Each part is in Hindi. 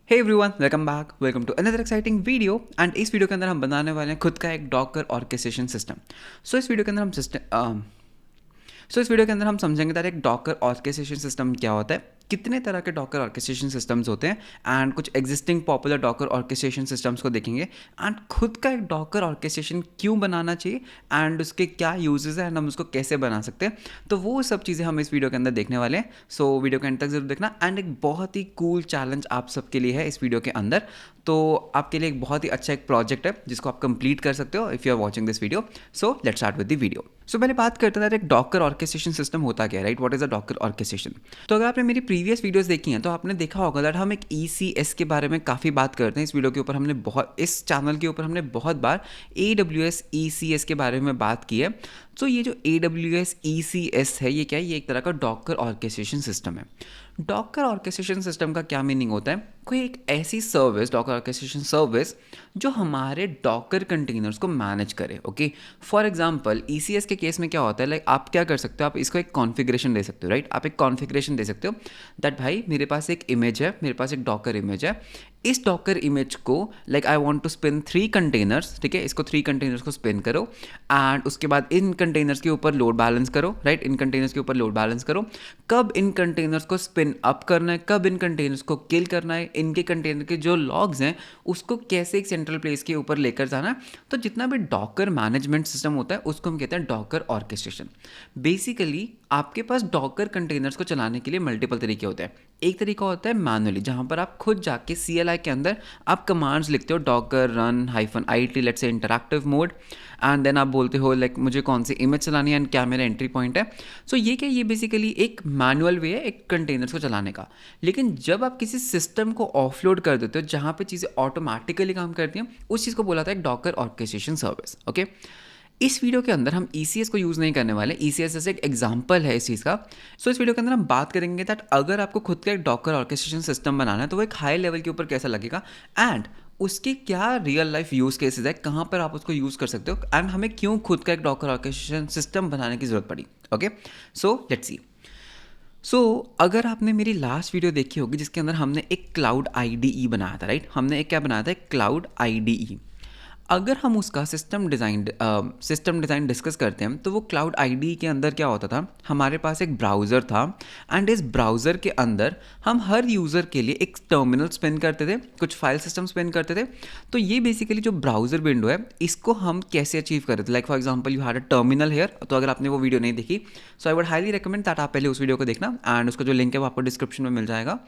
Hey everyone, welcome back. Welcome to another exciting video. And इस वीडियो के अंदर हम बनाने वाले हैं खुद का एक डॉकर ऑर्केस्ट्रेशन सिस्टम। सो इस वीडियो के अंदर हम समझेंगे that एक डॉकर ऑर्केस्ट्रेशन सिस्टम क्या होता है, कितने तरह के डॉकर ऑर्केस्ट्रेशन सिस्टम्स होते हैं, एंड कुछ existing popular Docker orchestration systems को देखेंगे, एंड खुद का एक डॉकर ऑर्केस्ट्रेशन क्यों बनाना चाहिए एंड उसके क्या यूजेस है एंड हम उसको कैसे बना सकते हैं। तो वो सब चीज़ें हम इस वीडियो के अंदर देखने वाले हैं। सो वीडियो के एंड तक जरूर देखना। एंड एक बहुत ही कूल चैलेंज आप सबके लिए है इस वीडियो के अंदर। तो आपके लिए एक बहुत ही अच्छा एक प्रोजेक्ट है जिसको आप कंप्लीट कर सकते हो if you are watching this video. So let's start with the video. So पहले बात करते हैं एक डॉकर ऑर्केस्ट्रेशन सिस्टम होता क्या है, right? What is a Docker orchestration? तो अगर आपने मेरी प्रीवियस वीडियोस देखी हैं तो आपने देखा होगा दैट हम एक ECS के बारे में काफ़ी बात करते हैं। इस वीडियो के ऊपर हमने इस चैनल के ऊपर हमने बहुत बार AWS ECS के बारे में बात की है। तो ये जो AWS ECS है, ये क्या है? ये एक तरह का डॉकर ऑर्केस्ट्रेशन सिस्टम है। डॉकर ऑर्केस्ट्रेशन सिस्टम का क्या मीनिंग होता है? कोई एक ऐसी सर्विस, डॉकर ऑर्केस्ट्रेशन सर्विस, जो हमारे डॉकर कंटेनर्स को मैनेज करे। ओके, फॉर एग्जांपल ECS के केस में क्या होता है, लाइक आप क्या कर सकते हो, आप इसको एक कॉन्फ़िगरेशन दे सकते हो, राइट? आप एक कॉन्फ़िगरेशन दे सकते हो दैट भाई मेरे पास एक इमेज है, मेरे पास एक डॉकर इमेज है। इस डॉकर इमेज को like I want to spin 3 containers, ठीक है? इसको 3 कंटेनर्स को स्पिन करो एंड उसके बाद इन कंटेनर्स के ऊपर लोड बैलेंस करो, राइट? इन कंटेनर्स के ऊपर लोड बैलेंस करो। कब इन कंटेनर्स को स्पिन अप करना है, कब इन कंटेनर्स को किल करना है, इनके कंटेनर के जो लॉग्स हैं उसको कैसे एक सेंट्रल प्लेस के ऊपर लेकर जाना है। तो जितना भी डॉकर मैनेजमेंट सिस्टम होता है उसको हम कहते हैं डॉकर ऑर्केस्ट्रेशन। बेसिकली आपके पास डॉकर कंटेनर्स को चलाने के लिए मल्टीपल तरीके होते हैं। एक तरीका होता है मैनुअली, जहाँ पर आप खुद जाके CLI के अंदर आप कमांड्स लिखते हो, Docker run -IT, let's say interactive mode, and then आप बोलते हो लाइक मुझे कौन सी इमेज चलानी है एंड क्या मेरा एंट्री पॉइंट है। सो ये क्या, ये बेसिकली एक मैनुअल वे है एक कंटेनर्स को चलाने का। लेकिन जब आप किसी सिस्टम को ऑफलोड कर देते हो जहाँ पे चीज़ें ऑटोमेटिकली काम करती हैं, उस चीज़ को बोला था एक डॉकर ऑर्केस्ट्रेशन सर्विस। ओके, इस वीडियो के अंदर हम ECS को यूज़ नहीं करने वाले। ECS जैसे एक एग्जांपल है इस चीज़ का। सो इस वीडियो के अंदर हम बात करेंगे दैट अगर आपको खुद का एक डॉकर ऑर्केस्ट्रेशन सिस्टम बनाना है तो वो एक हाई लेवल के ऊपर कैसा लगेगा, एंड उसके क्या रियल लाइफ यूज़ केसेस है, कहाँ पर आप उसको यूज़ कर सकते हो, एंड हमें क्यों खुद का एक डॉकर ऑर्केस्ट्रेशन सिस्टम बनाने की ज़रूरत पड़ी। ओके, सो लेट्स सी। सो अगर आपने मेरी लास्ट वीडियो देखी होगी जिसके अंदर हमने एक क्लाउड IDE बनाया था, राइट? हमने एक क्या बनाया था? एक क्लाउड IDE। अगर हम उसका सिस्टम डिज़ाइन डिस्कस करते हैं तो वो क्लाउड IDE के अंदर क्या होता था, हमारे पास एक ब्राउज़र था, एंड इस ब्राउज़र के अंदर हम हर यूज़र के लिए एक टर्मिनल स्पिन करते थे, कुछ फाइल सिस्टम स्पिन करते थे। तो ये बेसिकली जो ब्राउज़र विंडो है इसको हम कैसे अचीव करते थे, like for example you had a terminal here. तो अगर आपने वो वीडियो नहीं देखी, so I would highly recommend that आप पहले उस वीडियो को देखना, एंड उसका जो लिंक है वो आपको डिस्क्रिप्शन में मिल जाएगा।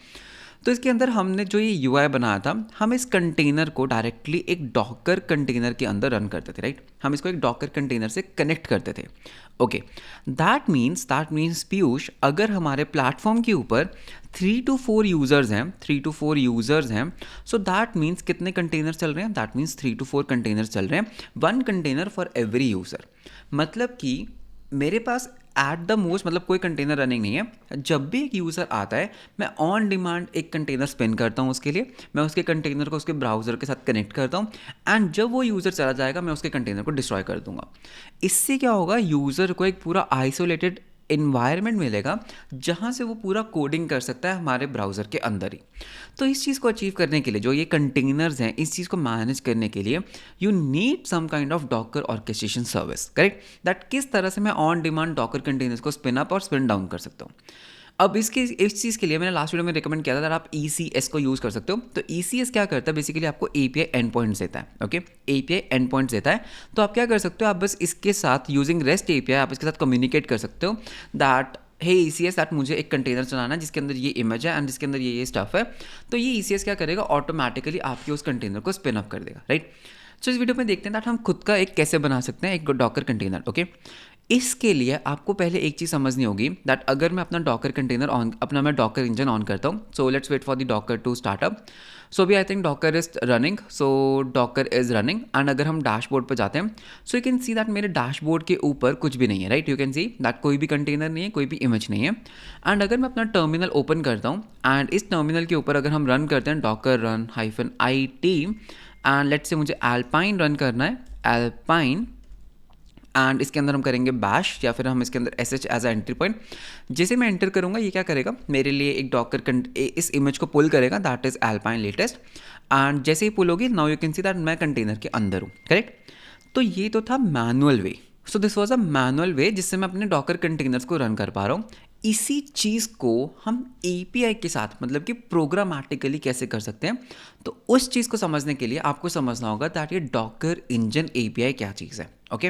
तो इसके अंदर हमने जो ये UI बनाया था, हम इस कंटेनर को डायरेक्टली एक डॉकर कंटेनर के अंदर रन करते थे, राइट? हम इसको एक डॉकर कंटेनर से कनेक्ट करते थे। ओके, दैट मीन्स पीयूष, अगर हमारे प्लेटफॉर्म के ऊपर 3 to 4 यूज़र्स हैं, सो दैट मीन्स कितने कंटेनर चल रहे हैं? दैट मीन्स 3 to 4 कंटेनर चल रहे हैं, 1 कंटेनर फॉर एवरी यूज़र। मतलब कि मेरे पास एट द मोस्ट, मतलब कोई कंटेनर रनिंग नहीं है। जब भी एक यूज़र आता है मैं ऑन डिमांड एक कंटेनर स्पिन करता हूँ उसके लिए, मैं उसके कंटेनर को उसके ब्राउज़र के साथ कनेक्ट करता हूँ, एंड जब वो यूज़र चला जाएगा मैं उसके कंटेनर को डिस्ट्रॉय कर दूंगा। इससे क्या होगा, यूज़र को एक पूरा आइसोलेटेड इन्वायरमेंट मिलेगा जहाँ से वो पूरा कोडिंग कर सकता है हमारे ब्राउज़र के अंदर ही। तो इस चीज़ को अचीव करने के लिए, जो ये कंटेनर्स हैं, इस चीज़ को मैनेज करने के लिए you need some kind of Docker orchestration service, correct? That किस तरह से मैं ऑन डिमांड डॉकर कंटेनर्स को स्पिन अप और स्पिन डाउन कर सकता हूँ। अब इस चीज़ के लिए मैंने लास्ट वीडियो में रिकमेंड किया था that आप ECS को यूज़ कर सकते हो। तो ECS क्या करता है, बेसिकली आपको API एंड पॉइंट्स देता है। ओके, API एंड पॉइंट्स देता है। तो आप क्या कर सकते हो, आप बस इसके साथ यूजिंग REST API आप इसके साथ कम्युनिकेट कर सकते हो दैट हे ECS दैट मुझे एक कंटेनर चलाना है जिसके अंदर ये इमेज है एंड जिसके अंदर ये स्टफ है। तो ये ECS क्या करेगा, ऑटोमेटिकली आपके उस कंटेनर को स्पिन अप कर देगा, राइट? सो इस वीडियो में देखते हैं दैट हम खुद का एक कैसे बना सकते हैं एक डॉकर कंटेनर। ओके, इसके लिए आपको पहले एक चीज़ समझनी होगी दैट अगर मैं अपना मैं डॉकर इंजन ऑन करता हूँ, so let's wait for the Docker to start up. So भी I think Docker is running, so Docker is running, and अगर हम डैशबोर्ड पर जाते हैं, so you can see that मेरे डैशबोर्ड के ऊपर कुछ भी नहीं है, right? You can see that कोई भी कंटेनर नहीं है, कोई भी इमेज नहीं है। एंड अगर मैं अपना टर्मिनल ओपन करता हूँ एंड इस टर्मिनल के ऊपर अगर हम रन करते हैं Docker run -IT, and let's say मुझे एल्पाइन रन करना है, एल्पाइन, एंड इसके अंदर हम करेंगे बैश या फिर हम इसके अंदर S H as a entry point. जैसे मैं एंटर करूँगा ये क्या करेगा, मेरे लिए एक डॉकर इस इमेज को पुल करेगा, that is alpine latest. And जैसे ही पुल होगी, now you can see that मैं कंटेनर के अंदर हूँ, करेक्ट। तो ये तो था manual way. So this was a manual way जिससे मैं अपने डॉकर कंटेनर्स को रन कर पा रहा हूँ। इसी चीज़ को हम API के साथ मतलब कि प्रोग्रामेटिकली कैसे कर सकते हैं, तो उस चीज़ को समझने के लिए आपको समझना होगा दैट ये डॉकर इंजन API क्या चीज़ है। ओके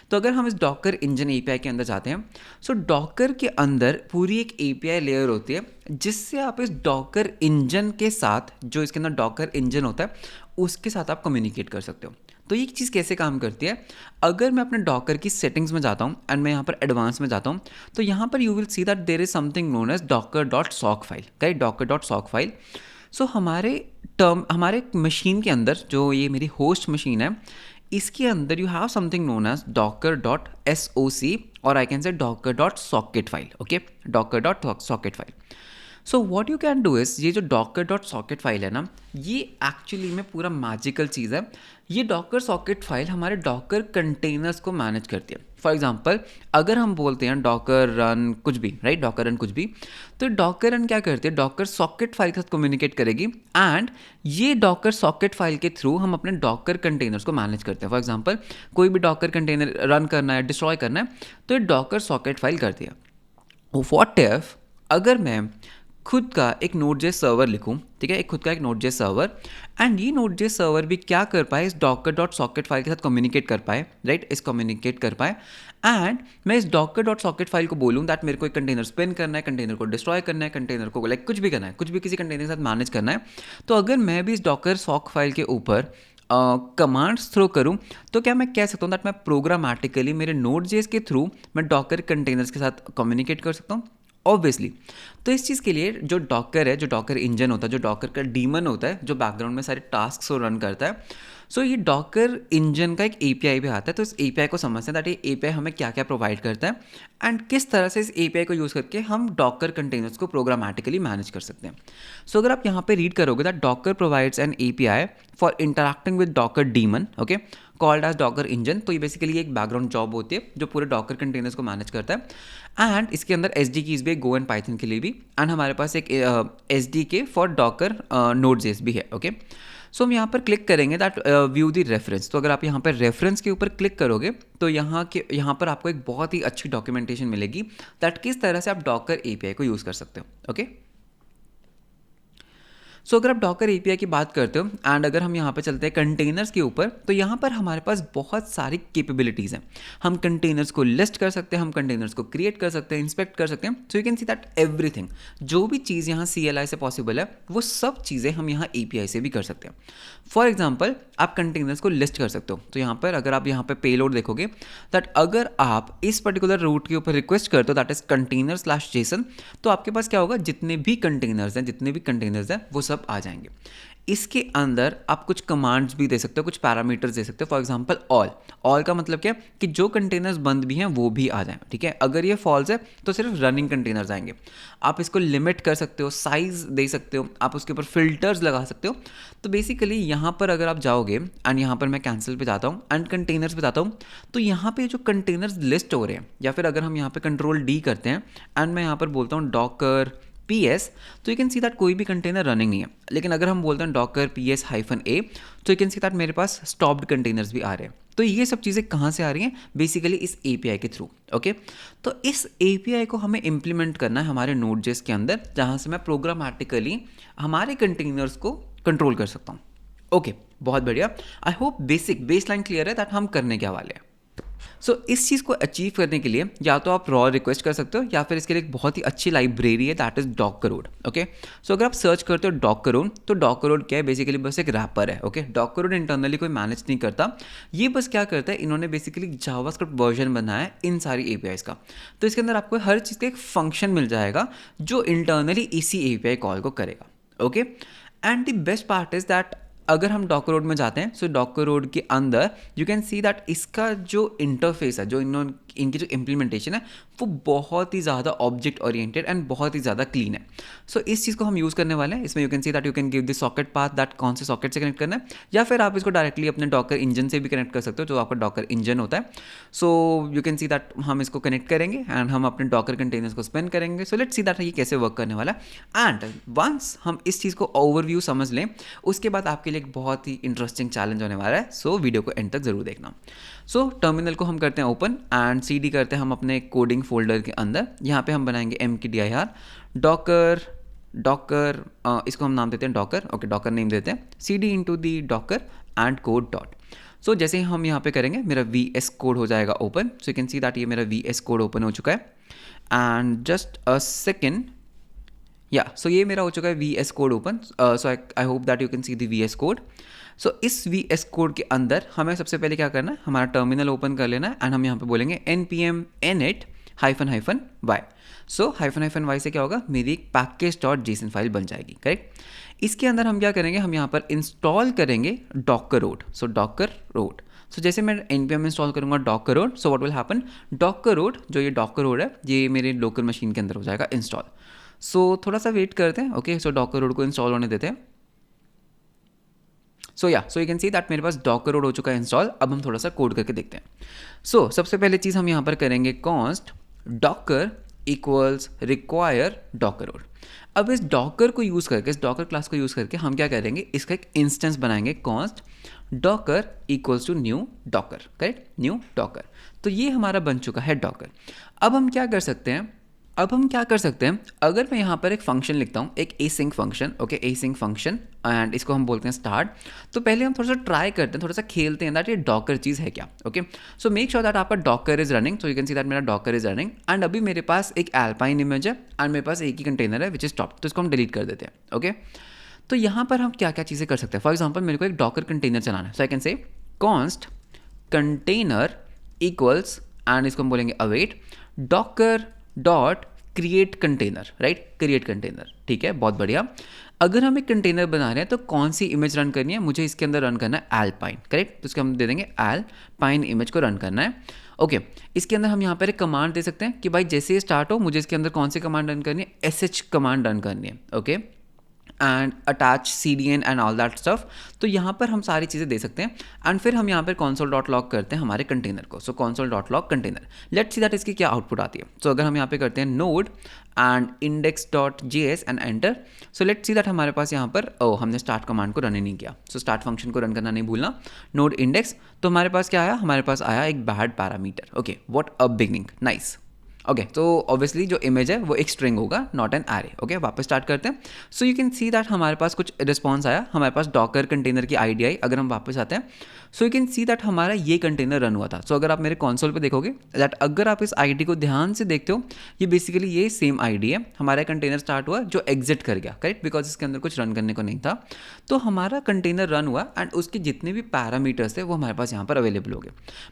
तो अगर हम इस डॉकर इंजन API के अंदर जाते हैं, सो डॉकर के अंदर पूरी एक API लेयर होती है जिससे आप इस डॉकर इंजन के साथ, जो इसके अंदर डॉकर इंजन होता है उसके साथ आप कम्युनिकेट कर सकते हो। तो ये चीज़ कैसे काम करती है, अगर मैं अपने डॉकर की सेटिंग्स में जाता हूँ एंड मैं यहाँ पर एडवांस में जाता हूँ, तो यहाँ पर you will see that there is something known as docker.sock file, right, docker.sock file. So हमारे मशीन के अंदर जो ये मेरी होस्ट मशीन है, इसके अंदर you have something known as docker.soc और I can say docker.socket file, okay, docker.socket file. So what you can do is, ये जो docker.socket फाइल है ना, ये एक्चुअली में पूरा मैजिकल चीज़ है। ये डॉकर सॉकेट फाइल हमारे डॉकर कंटेनर्स को मैनेज करती है। फॉर एग्जांपल अगर हम बोलते हैं डॉकर रन कुछ भी, राइट, डॉकर रन कुछ भी, तो डॉकर रन क्या करती है, डॉकर सॉकेट फाइल के साथ कम्युनिकेट करेगी एंड ये डॉकर सॉकेट फाइल के थ्रू हम अपने डॉकर कंटेनर्स को मैनेज करते हैं। फॉर एग्जांपल कोई भी डॉकर कंटेनर रन करना है, डिस्ट्रॉय करना है, तो ये डॉकर सॉकेट फाइल करती है। व्हाट इफ अगर मैं खुद का एक Node.js सर्वर लिखूं, ठीक है, एक खुद का एक Node.js सर्वर, एंड ये Node.js सर्वर भी क्या कर पाए, इस docker.socket फाइल के साथ कम्युनिकेट कर पाए, राइट, इस कम्युनिकेट कर पाए, एंड मैं इस docker.socket फाइल को बोलूँ दैट मेरे को एक कंटेनर स्पिन करना है, कंटेनर को डिस्ट्रॉय करना है, कंटेनर को लाइक कुछ भी करना है, कुछ भी किसी कंटेनर के साथ मैनेज करना है, तो अगर मैं भी इस docker.sock फाइल के ऊपर कमांड्स थ्रो करूं, तो क्या मैं कह सकता हूं दैट मैं प्रोग्रामेटिकली मेरे Node.js के थ्रू मैं डॉकर कंटेनर्स के साथ कम्युनिकेट कर सकता हूं, ऑब्वियसली। तो इस चीज़ के लिए जो डॉकर है, जो डॉकर इंजन होता है, जो डॉकर का डीमन होता है, जो बैकग्राउंड में सारे टास्क को रन करता है, सो ये डॉकर इंजन का एक API भी आता है। तो इस API को समझते हैं दैट ये API हमें क्या क्या प्रोवाइड करता है एंड किस तरह से इस API को यूज़ करके हम डॉकर कंटेनर्स को प्रोग्रामेटिकली मैनेज कर सकते हैं। सो अगर आप यहाँ पे रीड करोगे that Docker provides an API for interacting with Docker daemon, okay, called as Docker engine. तो ये बेसिकली एक बैकग्राउंड जॉब होती है जो पूरे डॉकर कंटेनर्स को मैनेज करता है एंड इसके अंदर SDKs भी है, गो एंड पाइथन के लिए भी, एंड हमारे पास एक SDK फॉर डॉकर Node.js भी है, ओके। सो हम यहाँ पर क्लिक करेंगे दैट व्यू दी रेफरेंस। तो अगर आप यहाँ पर रेफरेंस के ऊपर क्लिक करोगे तो यहाँ पर आपको एक बहुत ही अच्छी डॉक्यूमेंटेशन मिलेगी दैट किस तरह से आप डॉकर API को यूज़ कर सकते हो, ओके। सो अगर आप डॉकर API की बात करते हो एंड अगर हम यहाँ पे चलते हैं कंटेनर्स के ऊपर, तो यहाँ पर हमारे पास बहुत सारी कैपेबिलिटीज़ हैं। हम कंटेनर्स को लिस्ट कर सकते हैं, हम कंटेनर्स को क्रिएट कर सकते हैं, इंस्पेक्ट कर सकते हैं। So you can see that everything, जो भी चीज़ यहाँ CLI से पॉसिबल है वो सब चीज़ें हम यहाँ API से भी कर सकते हैं। फॉर एग्जाम्पल आप कंटेनर्स को लिस्ट कर सकते हो, तो यहाँ पर अगर आप यहाँ पर पेलोड देखोगे दैट अगर आप इस पर्टिकुलर रूट के ऊपर रिक्वेस्ट करते हो दैट इज container/json, तो आपके पास क्या होगा, जितने भी कंटेनर्स हैं वो सब आ जाएंगे। इसके अंदर आप कुछ कमांड्स भी दे सकते हो, कुछ पैरामीटर्स दे सकते हो। फॉर एग्जांपल ऑल का मतलब क्या, कि जो कंटेनर्स बंद भी हैं वो भी आ जाएं, ठीक है। अगर ये फॉल्स है तो सिर्फ रनिंग कंटेनर्स आएंगे। आप इसको लिमिट कर सकते हो, साइज दे सकते हो, आप उसके ऊपर फिल्टर्स लगा सकते हो। तो बेसिकली यहाँ पर अगर आप जाओगे एंड यहाँ पर मैं कैंसिल पे जाता हूँ एंड कंटेनर्स पे जाता हूँ, तो यहाँ पे जो कंटेनर्स लिस्ट हो रहे हैं, या फिर अगर हम यहाँ पे Ctrl+D करते हैं एंड मैं यहाँ पर बोलता हूँ डॉकर PS, तो यू कैन सी दैट कोई भी कंटेनर रनिंग नहीं है। लेकिन अगर हम बोलते हैं डॉकर PS-A, तो यू कैन सी दैट मेरे पास स्टॉप्ड कंटेनर्स भी आ रहे हैं। तो ये सब चीज़ें कहाँ से आ रही हैं, बेसिकली इस API के थ्रू, ओके। तो इस API को हमें इम्प्लीमेंट करना है हमारे Node.js के अंदर, जहाँ से मैं प्रोग्रामेटिकली हमारे कंटेनर्स को कंट्रोल कर सकता हूँ, ओके। बहुत बढ़िया, आई होप बेसलाइन क्लियर है दैट हम करने क्या वाले हैं। सो इस चीज़ को अचीव करने के लिए या तो आप रॉ रिक्वेस्ट कर सकते हो, या फिर इसके लिए एक बहुत ही अच्छी लाइब्रेरी है दैट इज डॉकरोड, ओके। सो अगर आप सर्च करते हो डॉकरोड, तो डॉकरोड क्या है, बेसिकली बस एक रैपर है, ओके। डॉकरोड इंटरनली कोई मैनेज नहीं करता, ये बस क्या करता है, इन्होंने बेसिकली जावास्क्रिप्ट वर्जन बनाया है इन सारी APIs का। तो इसके अंदर आपको हर चीज़ का एक फंक्शन मिल जाएगा जो इंटरनली इसी API कॉल को करेगा, okay. And the best part is that अगर हम डॉकरोड में जाते हैं, सो डॉकरोड के अंदर यू कैन सी दैट इसका जो इंटरफेस है, जो इन्होंने इनकी जो इम्प्लीमेंटेशन है वो बहुत ही ज़्यादा ऑब्जेक्ट ओरिएंटेड एंड बहुत ही ज़्यादा क्लीन है. सो इस चीज़ को हम यूज़ करने वाले हैं. इसमें you can see that you can give the socket path that कौन से सॉकेट से कनेक्ट करना है, या फिर आप इसको डायरेक्टली अपने डॉकर इंजन से भी कनेक्ट कर सकते हो जो आपका डॉकर इंजन होता है. सो यू कैन सी दैट हम इसको कनेक्ट करेंगे एंड हम अपने डॉकर कंटेनर्स को स्पिन करेंगे. सो लेट्स सी दैट ये कैसे वर्क करने वाला है. एंड वंस हम इस चीज़ को ओवरव्यू समझ लें, उसके बाद आपके लिए एक बहुत ही इंटरेस्टिंग चैलेंज होने वाला है. सो वीडियो को एंड तक ज़रूर देखना. सो टर्मिनल को हम करते हैं ओपन एंड CD करते हैं हम अपने कोडिंग फोल्डर के अंदर. यहाँ पे हम बनाएंगे mkdir डॉकर इसको हम नाम देते हैं डॉकर. ओके, डॉकर नेम देते हैं. CD into the docker and code dot. So जैसे ही हम यहाँ पे करेंगे मेरा VS कोड हो जाएगा open. So you can see that ये मेरा VS कोड ओपन हो चुका है. एंड जस्ट अ सेकेंड, या सो ये मेरा हो चुका है VS code open. So I hope that you can see the VS code. So इस VS कोड के अंदर हमें सबसे पहले क्या करना है, हमारा टर्मिनल ओपन कर लेना है एंड हम यहाँ पे बोलेंगे npm init -y. सो -y से क्या होगा, मेरी एक package.json फाइल बन जाएगी. करेक्ट. इसके अंदर हम क्या करेंगे, हम यहाँ पर इंस्टॉल करेंगे docker root. सो docker root. सो जैसे मैं npm इंस्टॉल करूँगा docker root, so what will happen, docker root जो ये docker root है ये मेरे लोकल मशीन के अंदर हो जाएगा इंस्टॉल. सो थोड़ा सा वेट करते हैं. ओके, सो docker root को इंस्टॉल होने देते हैं. So you can see that मेरे पास डॉकर रोड हो चुका है इंस्टॉल. अब हम थोड़ा सा कोड करके देखते हैं. सो सबसे पहले चीज़ हम यहाँ पर करेंगे const Docker equals require Docker road. अब इस डॉकर को यूज़ करके, इस डॉकर क्लास को यूज़ करके हम क्या करेंगे, इसका एक इंस्टेंस बनाएंगे const Docker equals to new Docker. Correct, new Docker. तो ये हमारा बन चुका है डॉकर. अब हम क्या कर सकते हैं, अगर मैं यहाँ पर एक फंक्शन लिखता हूँ, एक async function. Okay, async function and इसको हम बोलते हैं स्टार्ट. तो पहले हम थोड़ा सा ट्राई करते हैं, थोड़ा सा खेलते हैं दैट ये डॉकर चीज़ है क्या. Okay, so make sure that आपका docker is running. So you can see that मेरा डॉकर इज रनिंग एंड अभी मेरे पास एक एल्पाइन इमेज है एंड मेरे पास एक ही कंटेनर है विच इज टॉप. तो इसको हम डिलीट कर देते हैं. ओके, तो यहाँ पर हम क्या क्या चीज़ें कर सकते हैं. फॉर एग्जाम्पल मेरे को एक डॉकर कंटेनर चलाना है. So I can say const container equals and इसको हम बोलेंगे await docker dot create container. Right, create container. ठीक है, बहुत बढ़िया. अगर हम एक कंटेनर बना रहे हैं तो कौन सी इमेज रन करनी है, मुझे इसके अंदर रन करना है एल्पाइन. करेक्ट, तो इसके हम दे देंगे एल्पाइन इमेज को रन करना है. ओके, इसके अंदर हम यहाँ पर एक कमांड दे सकते हैं कि भाई जैसे ही स्टार्ट हो मुझे इसके अंदर कौन सी कमांड रन करनी है, sh कमांड रन करनी है. Okay, and attach CDN and all that stuff. तो यहाँ पर हम सारी चीज़ें दे सकते हैं एंड फिर हम यहाँ पर console.log करते हैं हमारे कंटेनर को. सो console.log container. Let's see that इसकी क्या आउटपुट आती है. सो अगर हम यहाँ पे करते हैं node and index.js and enter. So let's see that हमारे पास यहाँ पर हमने स्टार्ट कमांड को रन ही नहीं किया. सो स्टार्ट फंक्शन को रन करना नहीं भूलना. नोड इंडेक्स, तो हमारे पास क्या आया, हमारे पास आया एक bad parameter. Okay, what a beginning. Nice. Okay, तो ऑब्वियसली जो इमेज है वो एक स्ट्रिंग होगा, नॉट एन एरे. ओके, वापस स्टार्ट करते हैं. So you can see that हमारे पास कुछ रिस्पॉन्स आया, हमारे पास डॉकर कंटेनर की आईडी आई. अगर हम वापस आते हैं, so you can see that हमारा ये कंटेनर रन हुआ था. सो अगर आप मेरे कंसोल पे देखोगे दैट अगर आप इस आईडी को ध्यान से देखते हो, ये बेसिकली ये सेम आईडी है. हमारा कंटेनर स्टार्ट हुआ जो एग्जिट कर गया. करेक्ट, बिकॉज इसके अंदर कुछ रन करने को नहीं था. तो हमारा कंटेनर रन हुआ एंड उसके जितने भी पैरामीटर्स थे वो हमारे पास यहाँ पर अवेलेबल हो गए.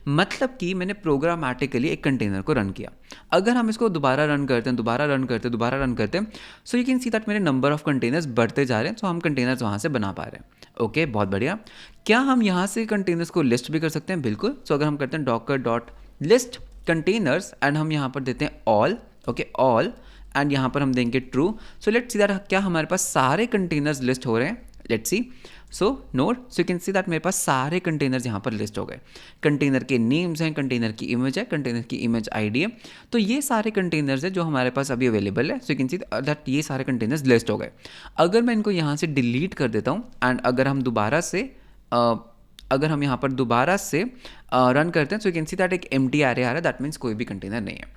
मतलब कि मैंने प्रोग्रामेटिकली एक कंटेनर को रन किया. अगर हम इसको दोबारा रन करते हैं, so you can see that मेरे नंबर ऑफ कंटेनर्स बढ़ते जा रहे हैं. सो हम कंटेनर्स वहाँ से बना पा रहे हैं. ओके, बहुत बढ़िया. क्या हम यहाँ से कंटेनर्स को लिस्ट भी कर सकते हैं? बिल्कुल. सो अगर हम करते हैं Docker dot list containers and हम यहाँ पर देते हैं ऑल. ओके, ऑल एंड यहाँ पर हम देंगे true. So let's see that क्या हमारे पास सारे कंटेनर्स लिस्ट हो रहे हैं. Let's see. So node, so you can see that मेरे पास सारे कंटेनर्स यहाँ पर लिस्ट हो गए. कंटेनर के नेम्स हैं, कंटेनर की इमेज है, कंटेनर की इमेज आईडी है. तो ये सारे कंटेनर्स है जो हमारे पास अभी अवेलेबल है. सो यू कैन सी दैट ये सारे कंटेनर्स लिस्ट हो गए. अगर मैं इनको यहाँ से डिलीट कर देता हूँ एंड अगर हम यहाँ पर दोबारा से रन करते हैं, so you can see that एक एम्प्टी एरे आ रहा है. दैट मीन्स कोई भी कंटेनर नहीं है.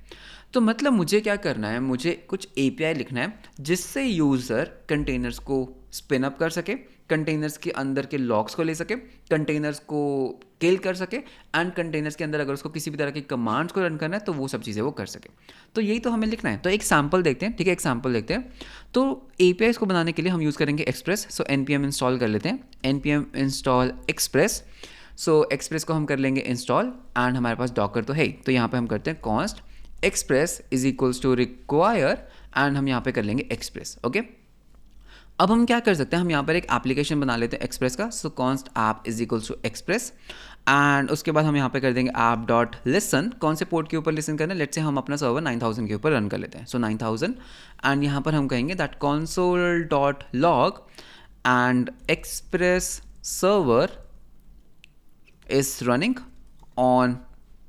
तो मतलब मुझे क्या करना है, मुझे कुछ API लिखना है जिससे यूज़र कंटेनर्स को स्पिन अप कर सके, कंटेनर्स के अंदर के लॉग्स को ले सके, कंटेनर्स को किल कर सके एंड कंटेनर्स के अंदर अगर उसको किसी भी तरह की कमांड्स को रन करना है तो वो सब चीज़ें वो कर सके. तो यही तो हमें लिखना है. तो एक सैम्पल देखते हैं. ठीक है, एक सैम्पल देखते हैं. तो APIs को बनाने के लिए हम यूज़ करेंगे एक्सप्रेस. सो npm इंस्टॉल कर लेते हैं, npm इंस्टॉल एक्सप्रेस. सो एक्सप्रेस को हम कर लेंगे इंस्टॉल एंड हमारे पास डॉकर तो है ही. तो यहाँ पर हम करते हैं const express is equals to require and हम यहाँ पे कर लेंगे एक्सप्रेस. ओके, अब हम क्या कर सकते हैं, हम यहाँ पर एक एप्लीकेशन बना लेते हैं एक्सप्रेस का. So const app is equals to express, and उसके बाद हम यहाँ पे कर देंगे ऐप डॉट लिसन. कौन से पोर्ट के ऊपर लिसन करना है, लेट्स से हम अपना सर्वर 9000 के ऊपर रन कर लेते हैं. सो 9000, एंड यहाँ पर हम कहेंगे that console dot log and express server is running on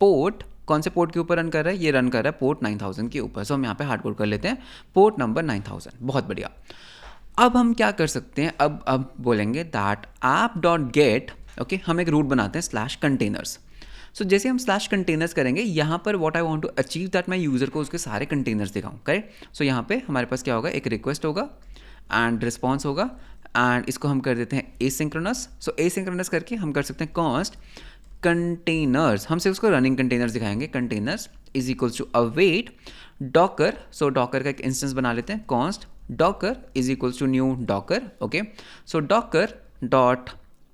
port. कौन से पोर्ट के ऊपर रन कर रहा है, ये रन कर रहा है पोर्ट 9000 के ऊपर. सो हम यहाँ पे हार्डकोड कर लेते हैं पोर्ट नंबर 9000. बहुत बढ़िया. अब हम क्या कर सकते हैं, अब बोलेंगे that app dot gate. Okay, हम एक रूट बनाते हैं स्लैश कंटेनर्स. सो जैसे हम स्लैश कंटेनर्स करेंगे, यहाँ पर what I want to achieve that मैं यूज़र को उसके सारे कंटेनर्स दिखाऊँ. करेक्ट. सो यहाँ पे हमारे पास क्या होगा, एक रिक्वेस्ट होगा एंड रिस्पॉन्स होगा, एंड इसको हम कर देते हैं एसिंक्रोनस. सो एसिंक्रोनस करके हम कर सकते हैं कॉन्स्ट कंटेनर्स. हम सिर्फ उसको रनिंग कंटेनर्स दिखाएंगे. Containers is equals to await docker. So docker का एक इंस्टेंस बना लेते हैं. Const docker is equals to new docker. Okay, so docker dot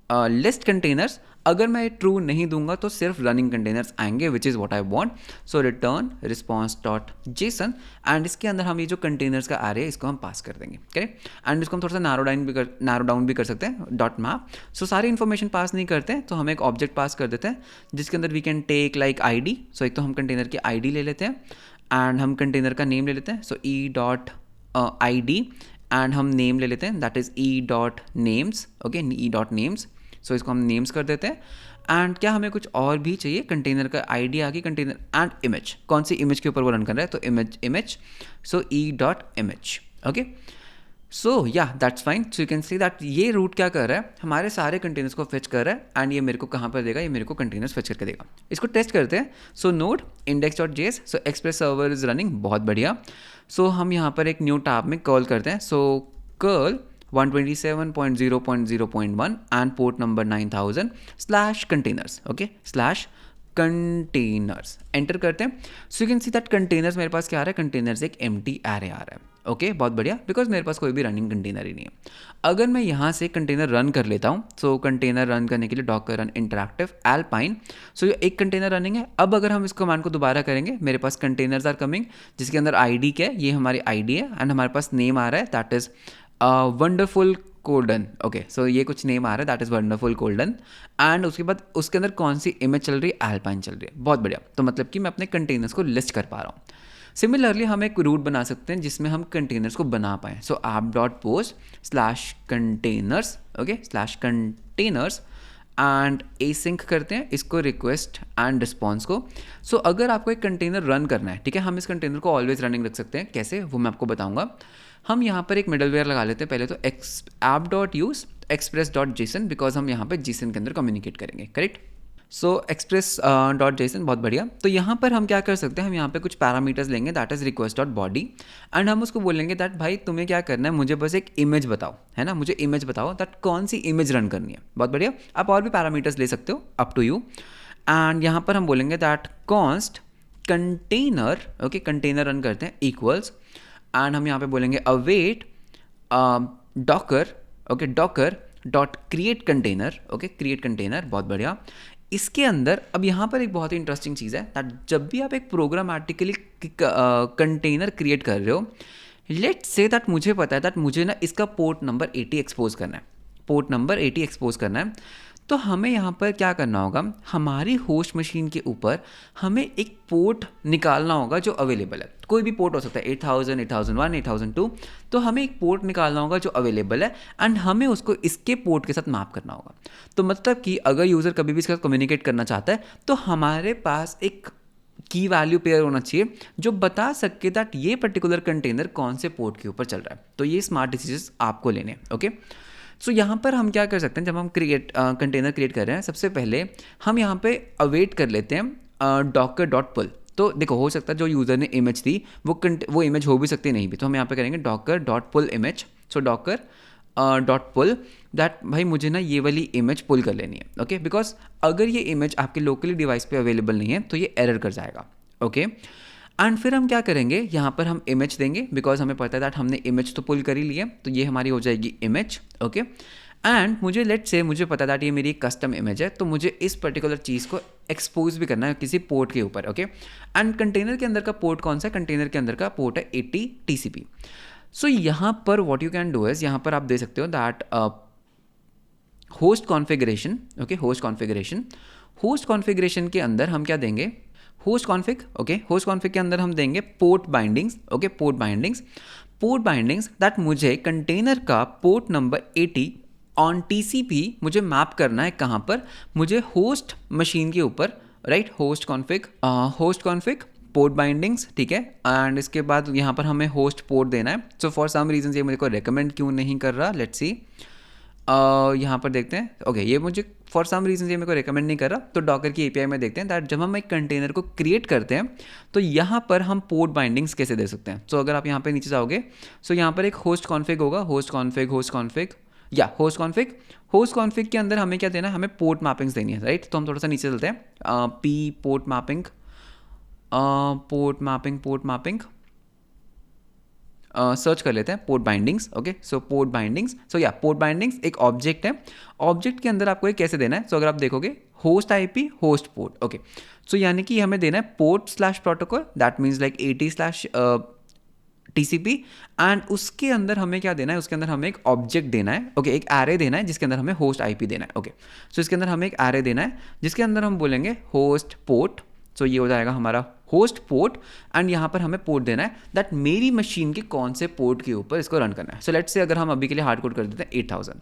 list containers. अगर मैं ट्रू नहीं दूंगा तो सिर्फ रनिंग कंटेनर्स आएंगे, which is what I want. So return response dot Jason, and इसके अंदर हम ये जो कंटेनर्स का आ रहे हैं इसको हम पास कर देंगे. करेक्ट. एंड इसको हम थोड़ा सा नैरो डाउन भी कर सकते हैं. Dot map. सो सारी इन्फॉर्मेशन पास नहीं करते हैं, तो हम एक ऑब्जेक्ट पास कर देते हैं जिसके अंदर we can take like ID. So एक तो हम कंटेनर की ID ले लेते हैं, एंड हम कंटेनर का नेम ले लेते हैं. So e dot ID, and हम नेम ले लेते हैं, that is e dot names. Okay, e dot names. So इसको हम नेम्स कर देते हैं. एंड क्या हमें कुछ और भी चाहिए, कंटेनर का ID आ गई, कंटेनर एंड इमेज. कौन सी इमेज के ऊपर वो रन कर रहा है, तो इमेज. सो ई डॉट इमेज. ओके, सो या that's fine. So you can see that ये रूट क्या कर रहा है, हमारे सारे कंटेनर्स को फेच कर रहा है, एंड ये मेरे को कहाँ पर देगा, ये मेरे को कंटेनर्स फेच करके देगा. इसको टेस्ट करते हैं. So node index.js. So express server is running. बहुत बढ़िया. सो हम यहाँ पर एक न्यू टैब में कॉल करते हैं. So curl 127.0.0.1 and port number 9000 slash containers. Okay, slash containers enter करते हैं. So you can see that containers मेरे पास क्या आ रहा है, कंटेनर्स एक एम्प्टी एरे आ रहा है. ओके, बहुत बढ़िया, बिकॉज मेरे पास कोई भी रनिंग कंटेनर ही नहीं है. अगर मैं यहाँ से कंटेनर रन कर लेता हूँ, सो कंटेनर रन करने के लिए डॉकर रन इंटरैक्टिव एल्पाइन. सो ये एक कंटेनर रनिंग है. अब अगर हम इस कमांड को दोबारा करेंगे, मेरे पास कंटेनर्स आर कमिंग, जिसके अंदर ID क्या है, ये हमारी ID है, एंड हमारे पास नेम आ रहा है, दैट इज वंडरफुल कोल्डन. ओके, सो ये कुछ नेम आ रहा है, दैट इज वंडरफुल कोल्डन, एंड उसके बाद उसके अंदर कौन सी इमेज चल रही है, एल्पाइन चल रही है. बहुत बढ़िया. तो मतलब कि मैं अपने कंटेनर्स को लिस्ट कर पा रहा हूँ. सिमिलरली हम एक रूट बना सकते हैं जिसमें हम कंटेनर्स को बना पाएँ. सो app dot post slash containers. Okay, slash containers, and async करते हैं इसको, रिक्वेस्ट एंड रिस्पॉन्स को. सो अगर आपको एक कंटेनर रन करना है, ठीक है, हम इस कंटेनर को ऑलवेज रनिंग रख सकते हैं. कैसे, वो मैं आपको बताऊंगा. हम यहाँ पर एक मिडलवेयर लगा लेते हैं. पहले तो app dot use express dot JSON, because हम यहाँ पर जेसन के अंदर कम्युनिकेट करेंगे. करेक्ट. सो एक्सप्रेस डॉट जेसन. बहुत बढ़िया. तो यहाँ पर हम क्या कर सकते हैं, हम यहाँ पे कुछ पैरामीटर्स लेंगे, that is request dot body, and हम उसको बोलेंगे दैट भाई तुम्हें क्या करना है, मुझे बस एक इमेज बताओ, है ना, मुझे इमेज बताओ दैट कौन सी इमेज रन करनी है. बहुत बढ़िया. आप और भी पैरामीटर्स ले सकते हो, अप टू यू. एंड यहाँ पर हम बोलेंगे that const container. Okay, container run करते हैं इक्वल्स, एंड हम यहाँ पे बोलेंगे await Docker. Okay, Docker dot create container. Okay, create container. बहुत बढ़िया. इसके अंदर अब यहाँ पर एक बहुत ही इंटरेस्टिंग चीज़ है दैट जब भी आप एक प्रोग्रामेटिकली कंटेनर क्रिएट कर रहे हो, लेट्स से दैट मुझे पता है दैट मुझे ना इसका पोर्ट नंबर 80 एक्सपोज करना है, पोर्ट नंबर 80 एक्सपोज करना है. तो हमें यहाँ पर क्या करना होगा, हमारी होस्ट मशीन के ऊपर हमें एक पोर्ट निकालना होगा जो अवेलेबल है. कोई भी पोर्ट हो सकता है, 8000, 8001, 8002. तो हमें एक पोर्ट निकालना होगा जो अवेलेबल है, एंड हमें उसको इसके पोर्ट के साथ मैप करना होगा. तो मतलब कि अगर यूज़र कभी भी इसके साथ कम्युनिकेट करना चाहता है, तो हमारे पास एक की वैल्यू पेयर होना चाहिए जो बता सके दैट ये पर्टिकुलर कंटेनर कौन से पोर्ट के ऊपर चल रहा है. तो ये स्मार्ट डिसीजन आपको लेने हैं. ओके, सो यहाँ पर हम क्या कर सकते हैं, जब हम कंटेनर क्रिएट कर रहे हैं, सबसे पहले हम यहाँ पे अवेट कर लेते हैं डॉकर डॉट पुल. तो देखो, हो सकता है जो यूज़र ने इमेज थी वो इमेज हो भी सकती है, नहीं भी. तो हम यहाँ पे करेंगे docker dot pull image. So docker dot pull that भाई मुझे ना ये वाली इमेज पुल कर लेनी है. ओके, बिकॉज अगर ये इमेज आपके लोकली डिवाइस पे अवेलेबल नहीं है तो ये एरर कर जाएगा. ओके, एंड फिर हम क्या करेंगे, यहाँ पर हम इमेज देंगे, बिकॉज हमें पता है दैट हमने इमेज तो पुल कर ही ली है, तो ये हमारी हो जाएगी इमेज. ओके, एंड मुझे मुझे पता दैट ये मेरी कस्टम इमेज है, तो मुझे इस पर्टिकुलर चीज़ को एक्सपोज भी करना है किसी पोर्ट के ऊपर. ओके, एंड कंटेनर के अंदर का पोर्ट कौन सा है, कंटेनर के अंदर का पोर्ट है 80 TCP. सो यहाँ पर what you can do is, यहाँ पर आप दे सकते हो that host configuration, okay, host configuration के अंदर हम क्या देंगे, होस्ट कॉन्फ़िग के अंदर हम देंगे port bindings, okay, port bindings that मुझे कंटेनर का पोर्ट नंबर 80 ऑन टीसीपी मुझे मैप करना है, कहाँ पर, मुझे होस्ट मशीन के ऊपर, right, host config port bindings, ठीक है, एंड इसके बाद यहाँ पर हमें होस्ट पोर्ट देना है। सो फॉर सम रीजन ये मुझे को रिकमेंड क्यों नहीं कर रहा, लेट्स सी, यहाँ पर देखते हैं, ओके, ये मुझे फॉर सम रीजन ये मेरे को रिकमेंड नहीं कर रहा। तो डॉकर की एपीआई में देखते हैं दैट जब हम एक कंटेनर को क्रिएट करते हैं तो यहाँ पर हम पोर्ट बाइंडिंग्स कैसे दे सकते हैं। सो अगर आप यहाँ पे नीचे जाओगे, सो यहाँ पर एक होस्ट कॉन्फ़िग होगा, होस्ट कॉन्फ़िग के अंदर हमें क्या देना है, हमें पोर्ट मैपिंग्स देनी है, राइट। तो हम थोड़ा सा नीचे चलते हैं, पी पोर्ट मैपिंग सर्च कर लेते हैं, पोर्ट बाइंडिंग्स, ओके। सो पोर्ट बाइंडिंग्स एक ऑब्जेक्ट है, ऑब्जेक्ट के अंदर आपको ये कैसे देना है। सो अगर आप देखोगे host IP host port, okay, so यानी कि हमें देना है port slash protocol, that means like 80 slash TCP, and उसके अंदर हमें क्या देना है, उसके अंदर हमें एक ऑब्जेक्ट देना है, ओके, एक एरे देना है जिसके अंदर हमें होस्ट आईपी देना है, ओके। सो इसके अंदर हमें एक एरे देना है जिसके अंदर हम बोलेंगे होस्ट पोर्ट, सो ये हो जाएगा हमारा होस्ट पोर्ट, एंड यहाँ पर हमें पोर्ट देना है दैट मेरी मशीन के कौन से पोर्ट के ऊपर इसको रन करना है। सो लेट्स से अगर हम अभी के लिए हार्ड कोड कर देते हैं 8000,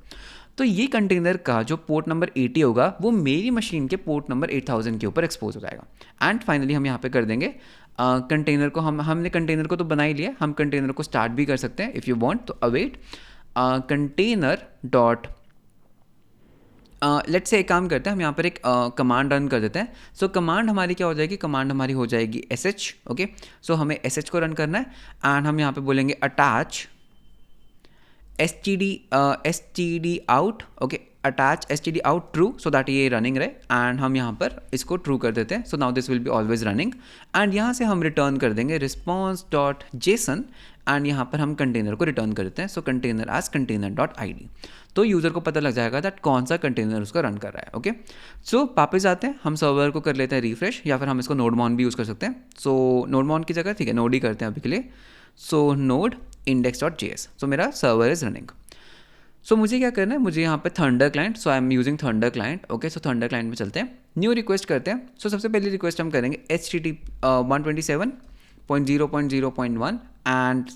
तो ये कंटेनर का जो पोर्ट नंबर 80 होगा वो मेरी मशीन के पोर्ट नंबर 8000 के ऊपर एक्सपोज हो जाएगा। एंड फाइनली हम यहाँ पे कर देंगे कंटेनर को, हमने कंटेनर को तो बना ही लिया, हम कंटेनर को स्टार्ट भी कर सकते हैं इफ़ यू वांट। तो await container dot, let's say एक काम करते हैं, हम यहाँ पर एक कमांड रन कर देते हैं। सो कमांड हमारी क्या हो जाएगी, कमांड हमारी हो जाएगी sh, ओके। सो हमें sh को रन करना है, एंड हम यहाँ पे बोलेंगे attach std out, okay, attach std out true, so that ये रनिंग रहे, एंड हम यहाँ पर इसको ट्रू कर देते हैं। So now this will be always running, and यहाँ से हम रिटर्न कर देंगे रिस्पॉन्स डॉट जेसन, एंड यहाँ पर हम कंटेनर को रिटर्न कर देते हैं। So container as container dot id, तो यूज़र को पता लग जाएगा दैट कौन सा कंटेनर उसका रन कर रहा है, ओके। सो वापस आते हैं, हम सर्वर को कर लेते हैं रिफ्रेश, या फिर हम इसको नोडमॉन भी यूज़ कर सकते हैं। सो नोडमॉन की जगह, ठीक है, नोड ही करते हैं अभी के लिए। सो नोड index.js, सो मेरा सर्वर इज़ रनिंग। सो मुझे क्या करना है, मुझे यहाँ पे thunder client, so I am using thunder client, okay. So thunder client में चलते हैं, न्यू रिक्वेस्ट करते हैं। सो सबसे पहली रिक्वेस्ट हम करेंगे HTTP 127.0.0.1, एंड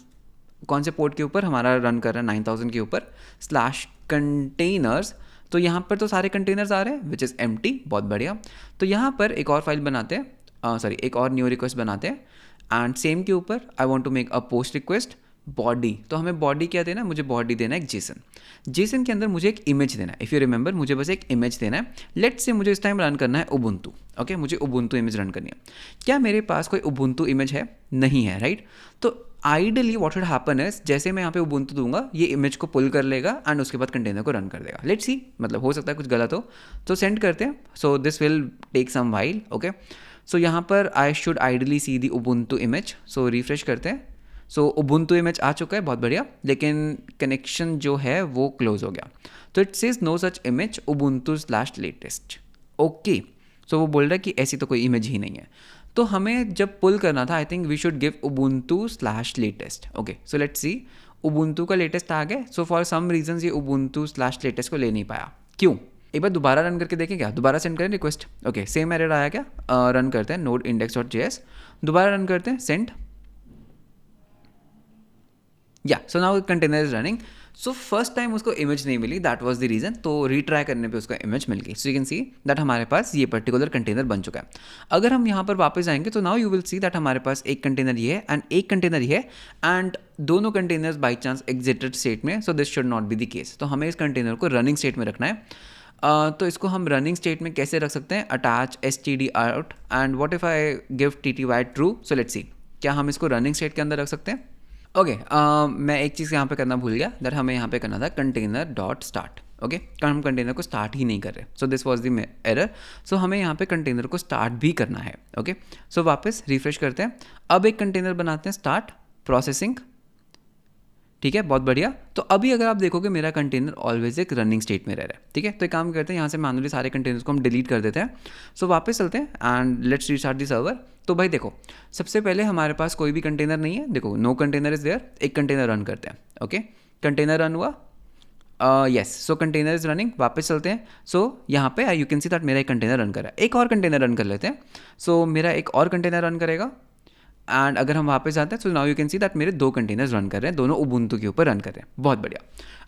कौन से पोर्ट के ऊपर हमारा रन कर रहा है, 9000 के ऊपर, स्लैश कंटेनर्स। तो यहाँ पर तो सारे कंटेनर्स आ रहे हैं विच इज़ एम्प्टी, बहुत बढ़िया। तो यहाँ पर एक और फाइल बनाते हैं, एक और न्यू रिक्वेस्ट बनाते हैं, एंड सेम के ऊपर I want to make a post request body. तो हमें बॉडी क्या देना है, मुझे बॉडी देना है एक जेसन के अंदर मुझे एक इमेज देना है। इफ़ यू रिमेंबर, मुझे बस एक इमेज देना है। लेट्स से मुझे इस टाइम रन करना है उबुंटू, ओके, मुझे उबुंटू इमेज रन करनी है। क्या मेरे पास कोई उबुंटू इमेज है, नहीं है, राइट। तो ideally what would happen is, जैसे मैं यहाँ पे उबुंटू दूंगा, ये इमेज को पुल कर लेगा एंड उसके बाद कंटेनर को रन कर देगा। लेट्स सी, मतलब हो सकता है कुछ गलत हो, तो सेंड करते हैं। So this will take some while, okay. So यहाँ पर I should ideally see the Ubuntu image. So refresh करते हैं, सो उबुंटू इमेज आ चुका है, बहुत बढ़िया, लेकिन कनेक्शन जो है वो क्लोज हो गया। तो it says no such image Ubuntu slash latest, okay. So वो बोल रहा है कि ऐसी तो कोई इमेज ही नहीं है। तो हमें जब पुल करना था, I think we should give Ubuntu slash latest, okay. So let's see, Ubuntu का लेटेस्ट आ गया। सो फॉर सम रीजन ये उबुंटू स्लैश लेटेस्ट को ले नहीं पाया, क्यों? एक बार दोबारा रन करके देखें, क्या दोबारा सेंड करें रिक्वेस्ट, ओके, सेम एरर आया क्या? रन करते हैं नोड index.js, दोबारा रन करते हैं, सेंड, या so now container is running. So first time उसको इमेज नहीं मिली, दैट वाज द रीज़न। तो रीट्राई करने पे उसका इमेज मिल गई। सो यू कैन सी दैट हमारे पास ये पर्टिकुलर कंटेनर बन चुका है। अगर हम यहाँ पर वापस आएंगे तो now you will see that हमारे पास एक कंटेनर ये है एंड एक कंटेनर ये है, एंड दोनों containers by chance exited state में। So this should not be the case. तो हमें इस कंटेनर को रनिंग स्टेट में रखना है। तो इसको हम रनिंग स्टेट में कैसे रख सकते हैं? Attach std out, and what if I give tty true. So let's सी, क्या हम इसको रनिंग स्टेट के अंदर रख सकते हैं? ओके, मैं एक चीज़ यहाँ पे करना भूल गया, दैट हमें यहाँ पे करना था कंटेनर डॉट स्टार्ट, ओके, कारण हम कंटेनर को स्टार्ट ही नहीं कर रहे। So this was the error. So हमें यहाँ पे कंटेनर को स्टार्ट भी करना है, ओके। सो वापस रिफ्रेश करते हैं, अब एक कंटेनर बनाते हैं स्टार्ट प्रोसेसिंग ठीक है, बहुत बढ़िया। तो अभी अगर आप देखोगे मेरा कंटेनर ऑलवेज एक रनिंग स्टेट में रह रहा है, ठीक है। तो एक काम करते हैं, यहाँ से मैनुअली सारे कंटेनर्स को हम डिलीट कर देते हैं। सो वापस चलते हैं and let's restart the server. तो भाई देखो, सबसे पहले हमारे पास कोई भी कंटेनर नहीं है, देखो नो कंटेनर इज़ देयर। एक कंटेनर रन करते हैं, ओके। कंटेनर रन हुआ, yes, so container is running. वापस चलते हैं। सो यहाँ पे यू कैन सी दैट मेरा एक कंटेनर रन कर रहा है। एक और कंटेनर रन कर लेते हैं। सो मेरा एक और कंटेनर रन करेगा एंड अगर हम वापस जाते हैं, so now you can see that मेरे 2 कंटेनर्स रन कर रहे हैं, दोनों उबुंटू के ऊपर रन कर रहे हैं। बहुत बढ़िया।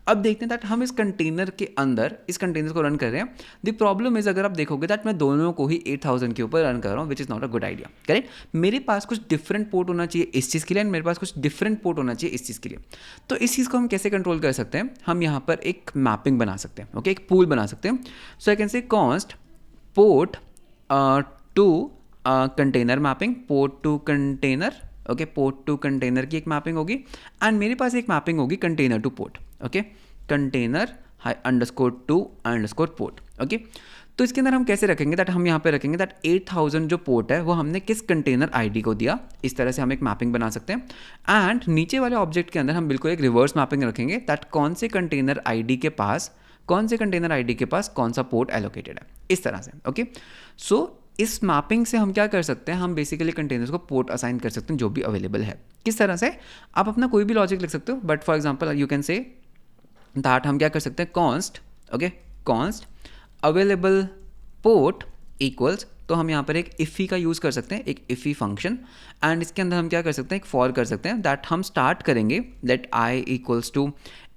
अब देखते हैं दैट हम इस कंटेनर के अंदर इस कंटेनर को रन कर रहे हैं। द प्रॉब्लम इज, अगर आप देखोगे दैट मैं दोनों को ही 8000 के ऊपर रन कर रहा हूँ, which is not a good idea, correct. मेरे पास कुछ डिफरेंट पोर्ट होना चाहिए इस चीज़ के लिए एंड मेरे पास कुछ डिफरेंट पोर्ट होना चाहिए इस चीज़ के लिए। तो इस चीज़ को हम कैसे कंट्रोल कर सकते हैं? हम यहाँ पर एक मैपिंग बना सकते हैं, ओके, एक पूल बना सकते हैं। So I can say const port to container mapping, port to container, okay, port to container की एक मैपिंग होगी एंड मेरे पास एक मैपिंग होगी container two port, okay, container _2 port, okay. तो इसके अंदर हम कैसे रखेंगे दैट हम यहाँ पे रखेंगे दैट 8000 जो पोर्ट है वो हमने किस कंटेनर आईडी को दिया, इस तरह से हम एक मैपिंग बना सकते हैं। एंड नीचे वाले ऑब्जेक्ट के अंदर हम बिल्कुल एक रिवर्स मैपिंग रखेंगे दैट कौन से कंटेनर आईडी के पास कौन सा पोर्ट एलोकेटेड है, इस तरह से, ओके। सो इस मैपिंग से हम क्या कर सकते हैं, हम बेसिकली कंटेनर्स को पोर्ट असाइन कर सकते हैं जो भी अवेलेबल है। किस तरह से? आप अपना कोई भी लॉजिक लिख सकते हो, but for example you can say that हम क्या कर सकते हैं, const, okay, const available port equals, तो हम यहाँ पर एक इफ़ी का यूज़ कर सकते हैं, एक इफ़ी फंक्शन। एंड इसके अंदर हम क्या कर सकते हैं, एक फॉर कर सकते हैं दैट हम स्टार्ट करेंगे that I equals to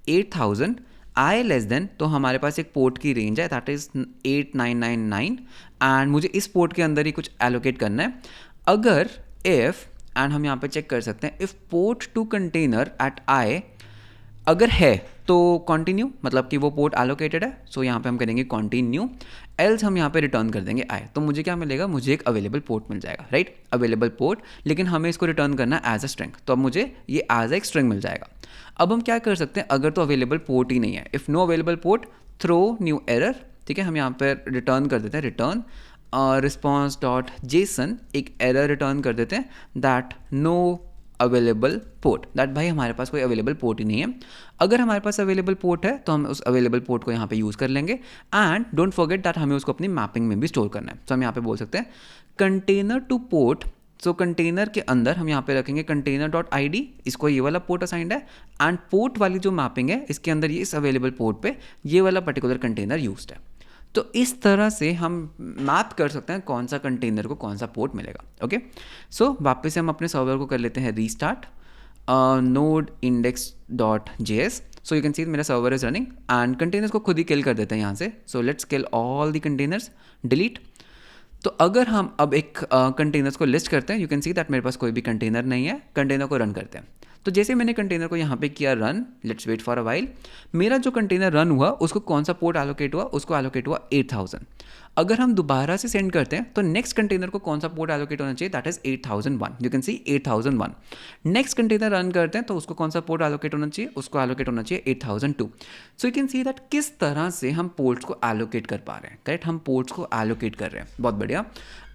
8000, I less than, तो हमारे पास एक पोर्ट की रेंज है दैट इज़ 8999 एंड मुझे इस पोर्ट के अंदर ही कुछ एलोकेट करना है। अगर इफ़, एंड हम यहाँ पे चेक कर सकते हैं, if port to container at i अगर है तो कंटिन्यू, मतलब कि वो पोर्ट एलोकेटेड है, सो यहाँ पे हम करेंगे कंटिन्यू, एल्स हम यहाँ पे रिटर्न कर देंगे आई। तो मुझे क्या मिलेगा, मुझे एक अवेलेबल पोर्ट मिल जाएगा, राइट, अवेलेबल पोर्ट, लेकिन हमें इसको रिटर्न करना है एज अ स्ट्रिंग, तो अब मुझे ये एज अ स्ट्रिंग मिल जाएगा। अब हम क्या कर सकते हैं, अगर तो अवेलेबल पोर्ट ही नहीं है, if no available port throw new error, ठीक है, हम यहाँ पर रिटर्न कर देते हैं, रिटर्न रिस्पॉन्स डॉट जेसन, एक एरर रिटर्न कर देते हैं that no available port, that भाई हमारे पास कोई अवेलेबल पोर्ट ही नहीं है। अगर हमारे पास अवेलेबल पोर्ट है तो हम उस अवेलेबल पोर्ट को यहाँ पे यूज़ कर लेंगे एंड डोंट फॉरगेट दैट हमें उसको अपनी मैपिंग में भी स्टोर करना है। तो हम यहाँ पे बोल सकते हैं कंटेनर टू पोर्ट, सो कंटेनर के अंदर हम यहाँ पे रखेंगे कंटेनर डॉट आई डी, इसको ये वाला पोर्ट असाइंड है एंड पोर्ट वाली जो मैपिंग है इसके अंदर ये इस अवेलेबल पोर्ट पे ये वाला पर्टिकुलर कंटेनर यूज्ड है। तो इस तरह से हम मैप कर सकते हैं कौन सा कंटेनर को कौन सा पोर्ट मिलेगा, ओके। सो वापस से हम अपने सर्वर को कर लेते हैं restart, node index dot JS. So you can see मेरा server is running and containers को खुद ही किल कर देते हैं यहाँ से। So let's kill all the containers, delete. तो अगर हम अब एक कंटेनर्स को लिस्ट करते हैं, यू कैन सी दैट मेरे पास कोई भी कंटेनर नहीं है, कंटेनर को रन करते हैं। तो जैसे मैंने कंटेनर को यहाँ पे किया run, let's wait for a while, मेरा जो कंटेनर रन हुआ उसको कौन सा पोर्ट एलोकेट हुआ, उसको एलोकेट हुआ 8000। अगर हम दोबारा से सेंड करते हैं तो नेक्स्ट कंटेनर को कौन सा पोर्ट एलोकेट होना चाहिए, that is 8001, you can C 8001। Next container run करते हैं तो उसको कौन सा पोर्ट एलोकेट होना चाहिए, उसको एलोकेट होना चाहिए 8002। सो यू कैन सी दैट किस तरह से हम पोर्ट्स को एलोकेट कर पा रहे हैं, करेक्ट, हम पोर्ट्स को एलोकेट कर रहे हैं, बहुत बढ़िया।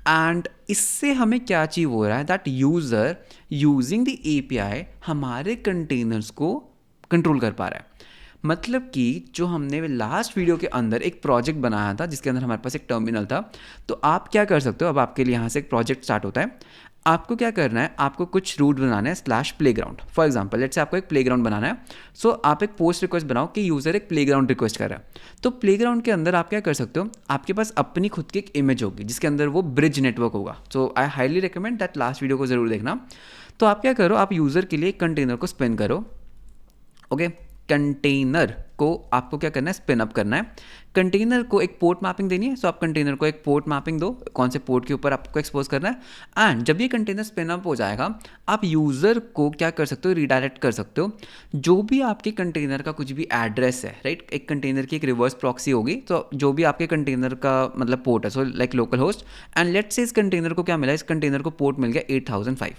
एंड इससे हमें क्या अचीव हो रहा है that user using the API हमारे कंटेनर्स को कंट्रोल कर पा रहा है। मतलब कि जो हमने लास्ट वीडियो के अंदर एक प्रोजेक्ट बनाया था जिसके अंदर हमारे पास एक टर्मिनल था, तो आप क्या कर सकते हो, अब आपके लिए यहाँ से एक प्रोजेक्ट स्टार्ट होता है। आपको क्या करना है, आपको कुछ रूट बनाना है /playground. For example let's say आपको एक प्लेग्राउंड बनाना है। सो आप एक पोस्ट रिक्वेस्ट बनाओ कि यूज़र एक प्लेग्राउंड रिक्वेस्ट कर रहा है। तो प्लेग्राउंड के अंदर आप क्या कर सकते हो, आपके पास अपनी खुद की एक इमेज होगी जिसके अंदर वो ब्रिज नेटवर्क होगा। So I highly recommend that last video को ज़रूर देखना। तो आप क्या करो, आप यूज़र के लिए एक कंटेनर को स्पिन करो, ओके। कंटेनर को आपको क्या करना है, स्पिन अप करना है। कंटेनर को एक पोर्ट मैपिंग देनी है, सो आप कंटेनर को एक पोर्ट मैपिंग दो, कौन से पोर्ट के ऊपर आपको एक्सपोज करना है। एंड जब ये कंटेनर स्पिन अप हो जाएगा, आप यूज़र को क्या कर सकते हो, रिडायरेक्ट कर सकते हो। जो भी आपके कंटेनर का कुछ भी एड्रेस है, राइट, एक कंटेनर की एक रिवर्स प्रॉक्सी होगी, तो जो भी आपके कंटेनर का मतलब पोर्ट है, so like local host, and let's say इस कंटेनर को क्या मिला, इस कंटेनर को पोर्ट मिल गया 8005।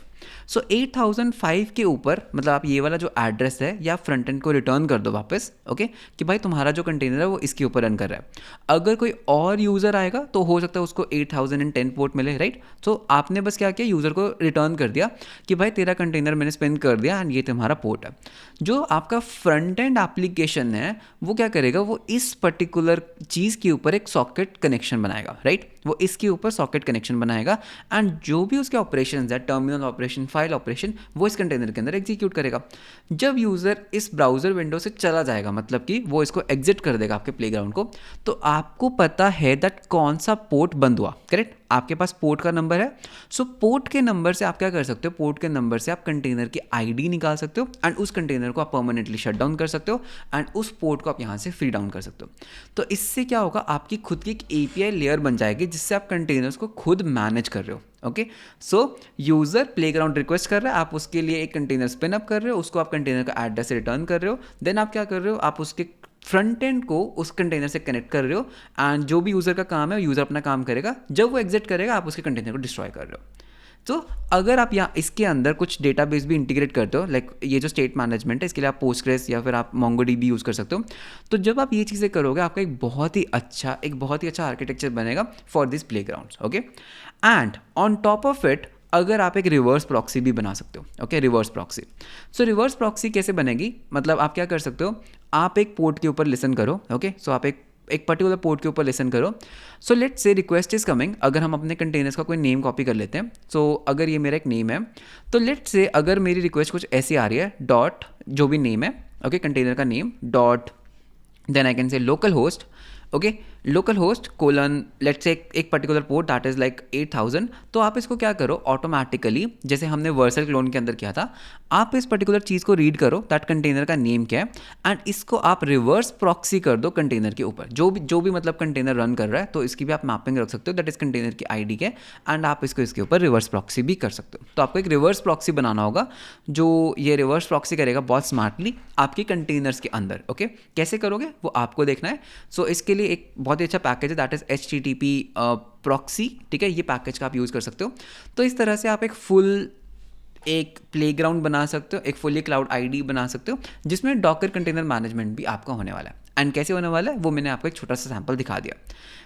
सो 8005 के ऊपर मतलब आप ये वाला जो एड्रेस है या फ्रंट एंड को रिटर्न कर दो वापस, ओके। कि भाई तुम्हारा जो कंटेनर है वो इसके ऊपर रन कर रहा है। अगर कोई और यूज़र आएगा तो हो सकता है उसको 8010 पोर्ट मिले, राइट। तो आपने बस क्या किया, यूज़र को रिटर्न कर दिया कि भाई तेरा कंटेनर मैंने स्पिन कर दिया एंड ये तुम्हारा पोर्ट है। जो आपका फ्रंट एंड एप्लीकेशन है वो क्या करेगा, वो इस पर्टिकुलर चीज़ के ऊपर एक सॉकेट कनेक्शन बनाएगा, राइट। वो इसके ऊपर सॉकेट कनेक्शन बनाएगा एंड जो भी उसके ऑपरेशन है, टर्मिनल ऑपरेशन, फाइल ऑपरेशन, वो इस कंटेनर के अंदर एग्जीक्यूट करेगा। जब यूज़र इस ब्राउज़र विंडो से चला जाएगा, मतलब कि वो इसको एग्जिट कर देगा आपके प्लेग्राउंड को, तो आपको पता है दैट कौन सा पोर्ट बंद हुआ, करेक्ट। आपके पास पोर्ट का नंबर है। सो पोर्ट के नंबर से आप क्या कर सकते हो, पोर्ट के नंबर से आप कंटेनर की आईडी निकाल सकते हो एंड उस कंटेनर को आप परमानेंटली शट डाउन कर सकते हो एंड उस पोर्ट को आप यहाँ से फ्री डाउन कर सकते हो। तो इससे क्या होगा, आपकी खुद की एक एपीआई लेयर बन जाएगी जिससे आप कंटेनर्स को खुद मैनेज कर रहे हो। ओके, सो यूज़र प्लेग्राउंड रिक्वेस्ट कर रहा है, आप उसके लिए एक कंटेनर स्पिन अप कर रहे हो, उसको आप कंटेनर का एड्रेस रिटर्न कर रहे हो। देन आप क्या कर रहे हो, आप उसके फ्रंट एंड को उस कंटेनर से कनेक्ट कर रहे हो एंड जो भी यूज़र का काम है यूज़र अपना काम करेगा। जब वो एग्जिट करेगा आप उसके कंटेनर को डिस्ट्रॉय कर रहे हो। तो अगर आप यहाँ इसके अंदर कुछ डेटाबेस भी इंटीग्रेट करते हो, लाइक ये जो स्टेट मैनेजमेंट है इसके लिए आप पोस्टग्रेस या फिर आप मोंगोडीबी यूज़ कर सकते हो। तो जब आप ये चीज़ें करोगे आपका एक बहुत ही अच्छा आर्किटेक्चर बनेगा for this playgrounds. Okay, and on top of it अगर आप एक रिवर्स प्रॉक्सी भी बना सकते हो। Okay, reverse proxy. सो रिवर्स प्रॉक्सी कैसे बनेगी, मतलब आप क्या कर सकते हो, आप एक पोर्ट के ऊपर लिसन करो। ओके, सो आप एक पर्टिकुलर पोर्ट के ऊपर लिसन करो। सो लेट से रिक्वेस्ट इज कमिंग, अगर हम अपने कंटेनर्स का कोई नेम कॉपी कर लेते हैं। सो अगर ये मेरा एक नेम है तो लेट से अगर मेरी रिक्वेस्ट कुछ ऐसी आ रही है, डॉट जो भी नेम है, ओके, कंटेनर का name dot, then I can say local host, okay, local host colon let's say एक particular port that is like 8000। तो आप इसको क्या करो, ऑटोमेटिकली जैसे हमने वर्सल क्लोन के अंदर किया था, आप इस पर्टिकुलर चीज़ को रीड करो दैट कंटेनर का नेम क्या है एंड इसको आप रिवर्स प्रॉक्सी कर दो कंटेनर के ऊपर, जो भी मतलब कंटेनर रन कर रहा है। तो इसकी भी आप मैपिंग रख सकते हो दैट इस कंटेनर की आईडी के एंड आप इसको इसके ऊपर रिवर्स प्रॉक्सी भी कर सकते हो। तो आपको एक रिवर्स प्रॉक्सी बनाना होगा जो ये रिवर्स प्रॉक्सी करेगा बहुत स्मार्टली आपके कंटेनर्स के अंदर। ओके, कैसे करोगे वो आपको देखना है। सो इसके लिए एक बहुत ही अच्छा पैकेज है दैट इज HTTP प्रॉक्सी, ठीक है, ये पैकेज का आप यूज़ कर सकते हो। तो इस तरह से आप एक प्लेग्राउंड बना सकते हो, एक फुली क्लाउड आईडी बना सकते हो जिसमें डॉकर कंटेनर मैनेजमेंट भी आपका होने वाला है। एंड कैसे होने वाला है वो मैंने आपको एक छोटा सा सैंपल दिखा दिया।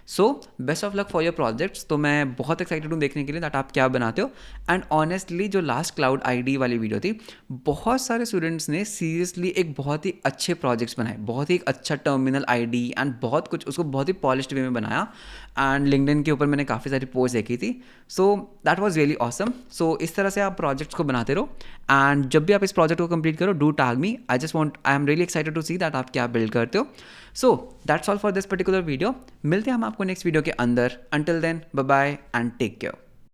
So best of luck for your projects. तो मैं बहुत एक्साइटेड हूँ देखने के लिए दैट आप क्या बनाते हो। एंड ऑनेस्टली जो लास्ट क्लाउड आईडी वाली वीडियो थी, बहुत सारे स्टूडेंट्स ने सीरियसली एक बहुत ही अच्छे प्रोजेक्ट्स बनाए, बहुत ही एक अच्छा टर्मिनल आईडी एंड बहुत कुछ उसको बहुत ही पॉलिश्ड वे में बनाया। एंड लिंक्डइन के ऊपर मैंने काफ़ी सारी पोस्ट देखी थी। So that was really awesome. So इस तरह से आप प्रोजेक्ट्स को बनाते रहो एंड जब भी आप इस प्रोजेक्ट को कंप्लीट करो do tag me. I am really excited to see that आप क्या बिल्ड करते हो। So that's all for this particular video. मिलते हैं हम आपको नेक्स्ट वीडियो के अंदर। Until then bye bye and take care.